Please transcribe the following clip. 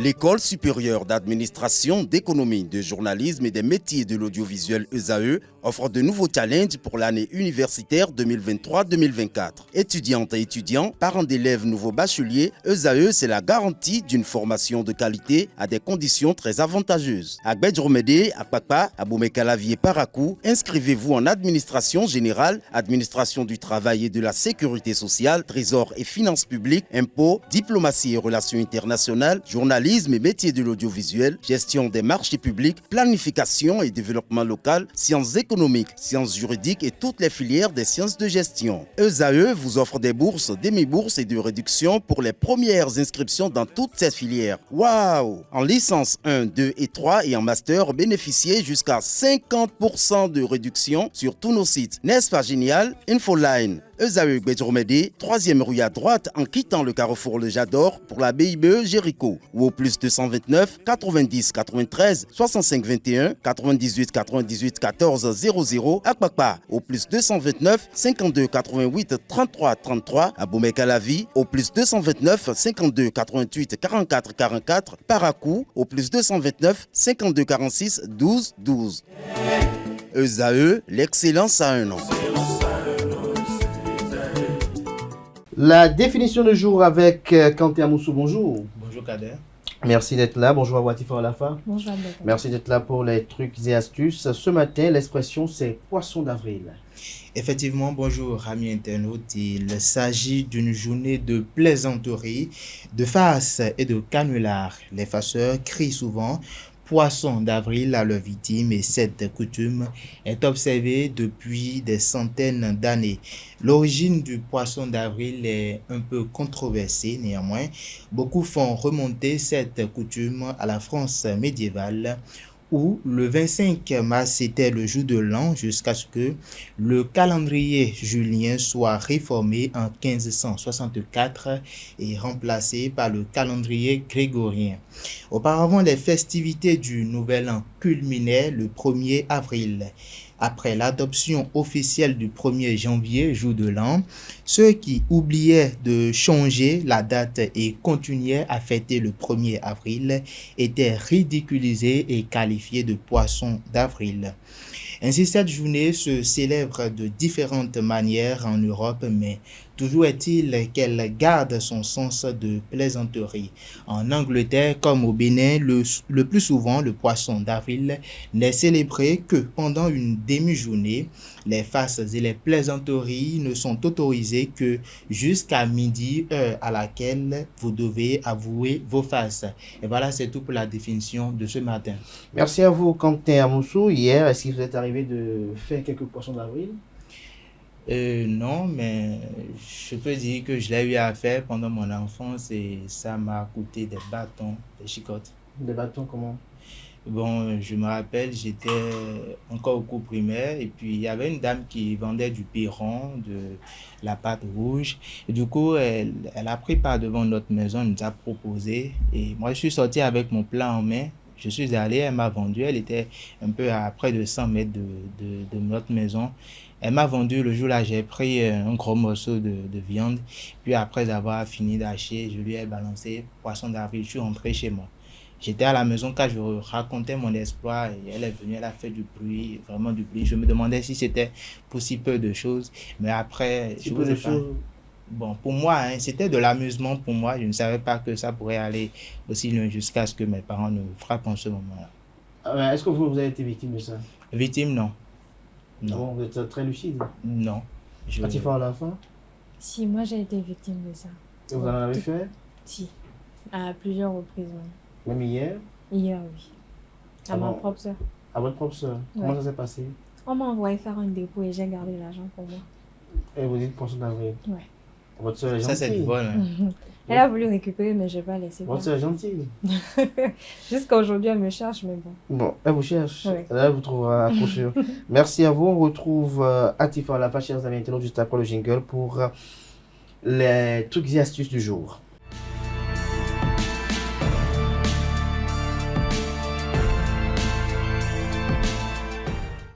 L'École supérieure d'administration, d'économie, de journalisme et des métiers de l'audiovisuel ESAE offre de nouveaux challenges pour l'année universitaire 2023-2024. Étudiantes et étudiants, parents d'élèves nouveaux bacheliers, ESAE, c'est la garantie d'une formation de qualité à des conditions très avantageuses. À Gbedjromede, à Kpakpa, à Boumekalavi et Parakou, inscrivez-vous en administration générale, administration du travail et de la sécurité sociale, trésor et finances publiques, impôts, diplomatie et relations internationales, journalisme et métiers de l'audiovisuel, gestion des marchés publics, planification et développement local, sciences économiques, sciences juridiques et toutes les filières des sciences de gestion. ESAE vous offre des bourses, demi-bourses et de réductions pour les premières inscriptions dans toutes ces filières. Waouh! En licence 1, 2 et 3 et en master, bénéficiez jusqu'à 50% de réduction sur tous nos sites. N'est-ce pas génial? Infoline. ESAE Gbedjromede, 3e rue à droite en quittant le carrefour Le Jador pour la BIBE Jéricho ou au plus 229 90 93 65 21 98 98 14 00 à Kpakpa au plus 229 52 88 33 33 à Boumekalavi au plus 229 52 88 44 44 Parakou au plus 229 52 46 12 12. ESAE, l'excellence à un nom. La définition du jour avec Kanté Amoussou, bonjour. Bonjour Kader. Merci d'être là. Bonjour à Watifa Alafa. Bonjour Abdel. Merci d'être là pour les trucs et astuces. Ce matin, l'expression c'est poisson d'avril. Effectivement, bonjour amis internautes. Il s'agit d'une journée de plaisanterie, de farce et de canular. Les farceurs crient souvent poisson d'avril à leurs victimes et cette coutume est observée depuis des centaines d'années. L'origine du poisson d'avril est un peu controversée néanmoins. Beaucoup font remonter cette coutume à la France médiévale où le 25 mars était le jour de l'an jusqu'à ce que le calendrier julien soit réformé en 1564 et remplacé par le calendrier grégorien. Auparavant, les festivités du Nouvel An culminaient le 1er avril. Après l'adoption officielle du 1er janvier, jour de l'an, ceux qui oubliaient de changer la date et continuaient à fêter le 1er avril étaient ridiculisés et qualifiés de poissons d'avril. Ainsi, cette journée se célèbre de différentes manières en Europe, mais toujours est-il qu'elle garde son sens de plaisanterie. En Angleterre, comme au Bénin, le plus souvent, le poisson d'avril n'est célébré que pendant une demi-journée. Les farces et les plaisanteries ne sont autorisées que jusqu'à midi, heure à laquelle vous devez avouer vos farces. Et voilà, c'est tout pour la définition de ce matin. Merci à vous, Kanté Amoussou. Hier, est-ce qu'il vous est arrivé de faire quelques poissons d'avril? Non, mais je peux dire que je l'ai eu à faire pendant mon enfance et ça m'a coûté des bâtons, des chicottes. Des bâtons, comment? Bon, je me rappelle, j'étais encore au cours primaire et puis il y avait une dame qui vendait du piron, de la pâte rouge. Et du coup, elle a pris par devant notre maison, elle nous a proposé. Et moi, je suis sorti avec mon plat en main. Je suis allé, elle m'a vendu. Elle était un peu à près de 100 mètres de notre maison. Elle m'a vendu, le jour-là, j'ai pris un gros morceau de viande. Puis après avoir fini d'acheter, je lui ai balancé poisson d'avril. Je suis rentré chez moi. J'étais à la maison quand je racontais mon exploit et elle est venue, elle a fait du bruit, vraiment du bruit. Je me demandais si c'était pour si peu de choses. Mais après, Si peu de choses. Bon, pour moi, c'était de l'amusement pour moi. Je ne savais pas que ça pourrait aller aussi loin jusqu'à ce que mes parents me frappent en ce moment-là. Est-ce que vous avez été victime de ça? Victime, non. Non. Bon, vous êtes très lucide. Non. Watifa Alafa? Si, moi j'ai été victime de ça. Et vous en avez fait? Si, à plusieurs reprises. Même hier? Hier, oui. À ma propre soeur. À votre propre soeur? Ouais. Comment ça s'est passé? On m'a envoyé faire un dépôt et j'ai gardé l'argent pour moi. Et vous dites poisson d'avril? Ouais. Votre soeur est gentille. Ça, c'est du vol. Elle a voulu récupérer, mais je n'ai pas laissé. Votre soeur est gentille. Jusqu'à aujourd'hui, elle me cherche, mais bon. Bon, elle vous cherche. Ouais. Là, elle vous trouvera à coup sûr. Merci à vous. On retrouve Atifa Alafa, chers amis internautes, juste après le jingle pour les trucs et astuces du jour.